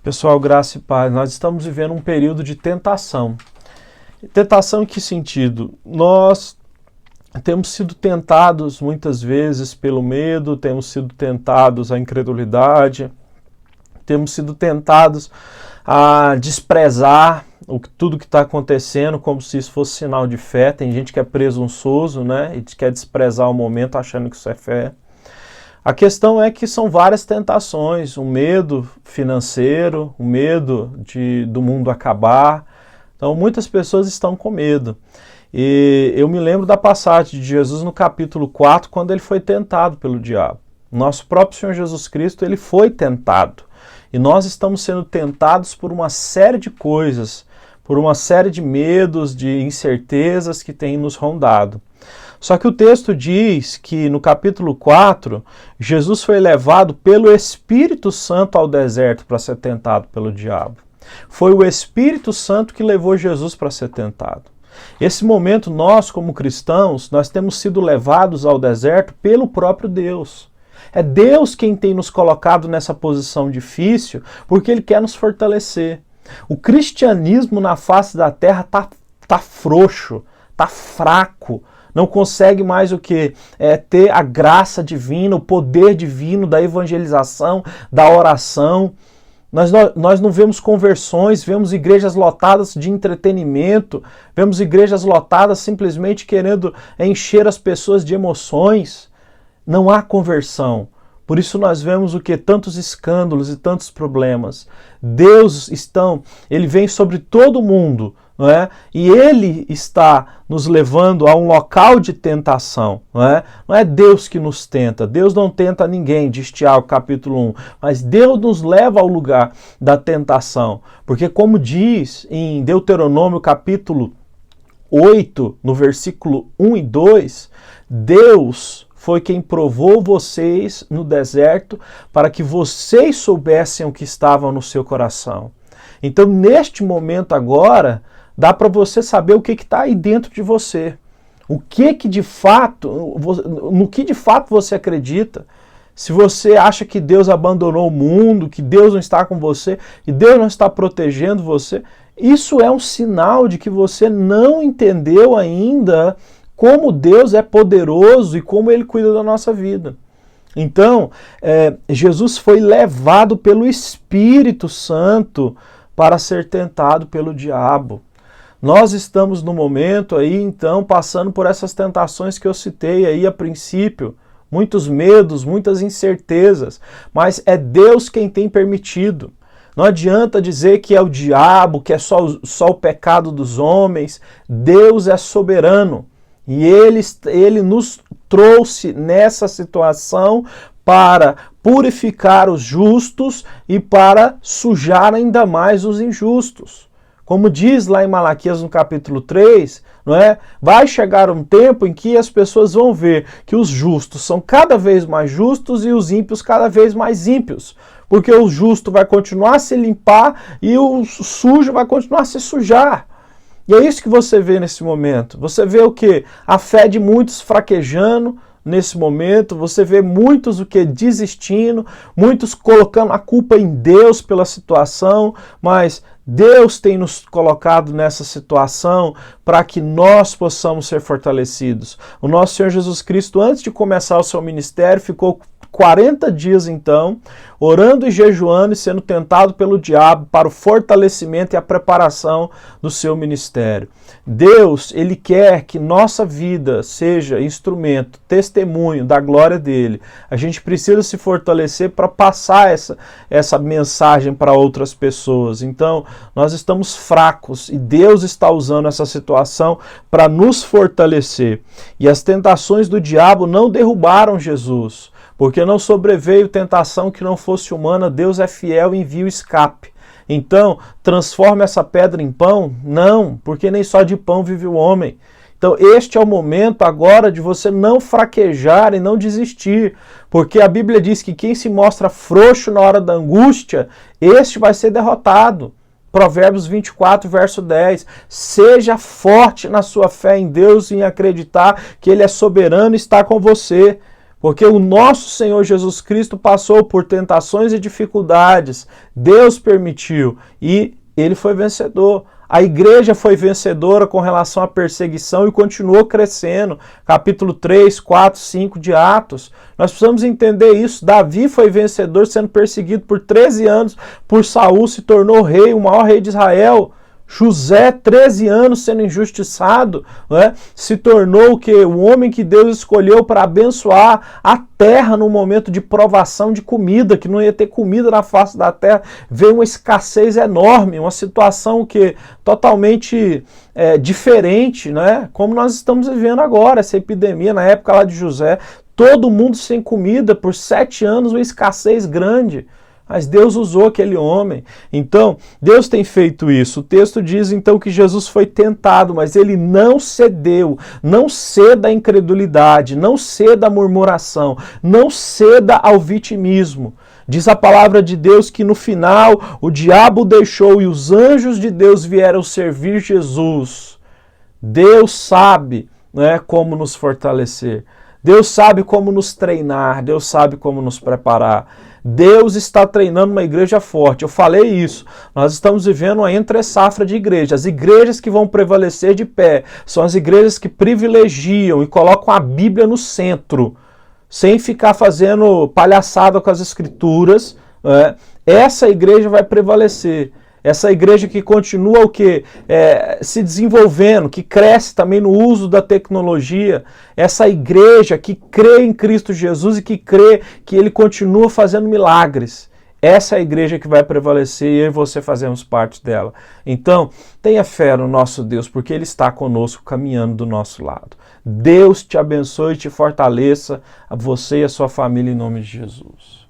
Pessoal, graça e paz, nós estamos vivendo um período de tentação. Tentação em que sentido? Nós temos sido tentados muitas vezes pelo medo, temos sido tentados à incredulidade, temos sido tentados a desprezar tudo que está acontecendo como se isso fosse sinal de fé. Tem gente que é presunçoso, né, e quer desprezar o momento achando que isso é fé. A questão é que são várias tentações, o medo financeiro, o medo do mundo acabar. Então muitas pessoas estão com medo. E eu me lembro da passagem de Jesus no capítulo 4, quando ele foi tentado pelo diabo. Nosso próprio Senhor Jesus Cristo, ele foi tentado. E nós estamos sendo tentados por uma série de coisas, por uma série de medos, de incertezas que têm nos rondado. Só que o texto diz que no capítulo 4, Jesus foi levado pelo Espírito Santo ao deserto para ser tentado pelo diabo. Foi o Espírito Santo que levou Jesus para ser tentado. Esse momento, nós como cristãos, nós temos sido levados ao deserto pelo próprio Deus. É Deus quem tem nos colocado nessa posição difícil, porque Ele quer nos fortalecer. O cristianismo na face da terra tá frouxo, tá fraco. Não consegue mais o que? Ter a graça divina, o poder divino da evangelização, da oração. Nós não vemos conversões, vemos igrejas lotadas de entretenimento, vemos igrejas lotadas simplesmente querendo encher as pessoas de emoções. Não há conversão. Por isso nós vemos o que? Tantos escândalos e tantos problemas. Deus Ele vem sobre todo mundo, não é? E Ele está nos levando a um local de tentação. Não é Deus que nos tenta. Deus não tenta ninguém, diz Tiago capítulo 1. Mas Deus nos leva ao lugar da tentação. Porque como diz em Deuteronômio capítulo 8, no versículo 1 e 2, Deus foi quem provou vocês no deserto para que vocês soubessem o que estava no seu coração. Então, neste momento agora, dá para você saber o que está aí dentro de você. No que de fato você acredita. Se você acha que Deus abandonou o mundo, que Deus não está com você, que Deus não está protegendo você, isso é um sinal de que você não entendeu ainda como Deus é poderoso e como Ele cuida da nossa vida. Então, Jesus foi levado pelo Espírito Santo para ser tentado pelo diabo. Nós estamos no momento aí, então, passando por essas tentações que eu citei aí a princípio. Muitos medos, muitas incertezas, mas é Deus quem tem permitido. Não adianta dizer que é o diabo, que é só o pecado dos homens. Deus é soberano. E ele nos trouxe nessa situação para purificar os justos e para sujar ainda mais os injustos. Como diz lá em Malaquias no capítulo 3, não é? Vai chegar um tempo em que as pessoas vão ver que os justos são cada vez mais justos e os ímpios cada vez mais ímpios. Porque o justo vai continuar a se limpar e o sujo vai continuar a se sujar. E é isso que você vê nesse momento. Você vê o quê? A fé de muitos fraquejando nesse momento. Você vê muitos desistindo, muitos colocando a culpa em Deus pela situação, mas Deus tem nos colocado nessa situação para que nós possamos ser fortalecidos. O nosso Senhor Jesus Cristo, antes de começar o seu ministério, ficou 40 dias, então, orando e jejuando e sendo tentado pelo diabo para o fortalecimento e a preparação do seu ministério. Deus, Ele quer que nossa vida seja instrumento, testemunho da glória dEle. A gente precisa se fortalecer para passar essa mensagem para outras pessoas. Então, nós estamos fracos e Deus está usando essa situação para nos fortalecer. E as tentações do diabo não derrubaram Jesus. Porque não sobreveio tentação que não fosse humana, Deus é fiel e envia o escape. Então, transforma essa pedra em pão? Não, porque nem só de pão vive o homem. Então, este é o momento agora de você não fraquejar e não desistir, porque a Bíblia diz que quem se mostra frouxo na hora da angústia, este vai ser derrotado. Provérbios 24, verso 10. Seja forte na sua fé em Deus e em acreditar que Ele é soberano e está com você. Porque o nosso Senhor Jesus Cristo passou por tentações e dificuldades. Deus permitiu e ele foi vencedor. A igreja foi vencedora com relação à perseguição e continuou crescendo. Capítulo 3, 4, 5 de Atos. Nós precisamos entender isso. Davi foi vencedor sendo perseguido por 13 anos por Saul, se tornou rei, o maior rei de Israel. José, 13 anos sendo injustiçado, né, se tornou o quê? O homem que Deus escolheu para abençoar a terra num momento de provação de comida, que não ia ter comida na face da terra. Veio uma escassez enorme, uma situação que totalmente diferente, né, como nós estamos vivendo agora, essa epidemia na época lá de José, todo mundo sem comida por 7 anos, uma escassez grande. Mas Deus usou aquele homem. Então, Deus tem feito isso. O texto diz, então, que Jesus foi tentado, mas ele não cedeu. Não ceda à incredulidade, não ceda à murmuração, não ceda ao vitimismo. Diz a palavra de Deus que no final o diabo deixou e os anjos de Deus vieram servir Jesus. Deus sabe, né, como nos fortalecer. Deus sabe como nos treinar. Deus sabe como nos preparar. Deus está treinando uma igreja forte. Eu falei isso. Nós estamos vivendo uma entre-safra de igrejas. As igrejas que vão prevalecer de pé são as igrejas que privilegiam e colocam a Bíblia no centro, sem ficar fazendo palhaçada com as escrituras. Essa igreja vai prevalecer. Essa igreja que continua o quê? Se desenvolvendo, que cresce também no uso da tecnologia. Essa igreja que crê em Cristo Jesus e que crê que Ele continua fazendo milagres. Essa é a igreja que vai prevalecer e eu e você fazemos parte dela. Então, tenha fé no nosso Deus, porque Ele está conosco, caminhando do nosso lado. Deus te abençoe e te fortaleça, a você e a sua família, em nome de Jesus.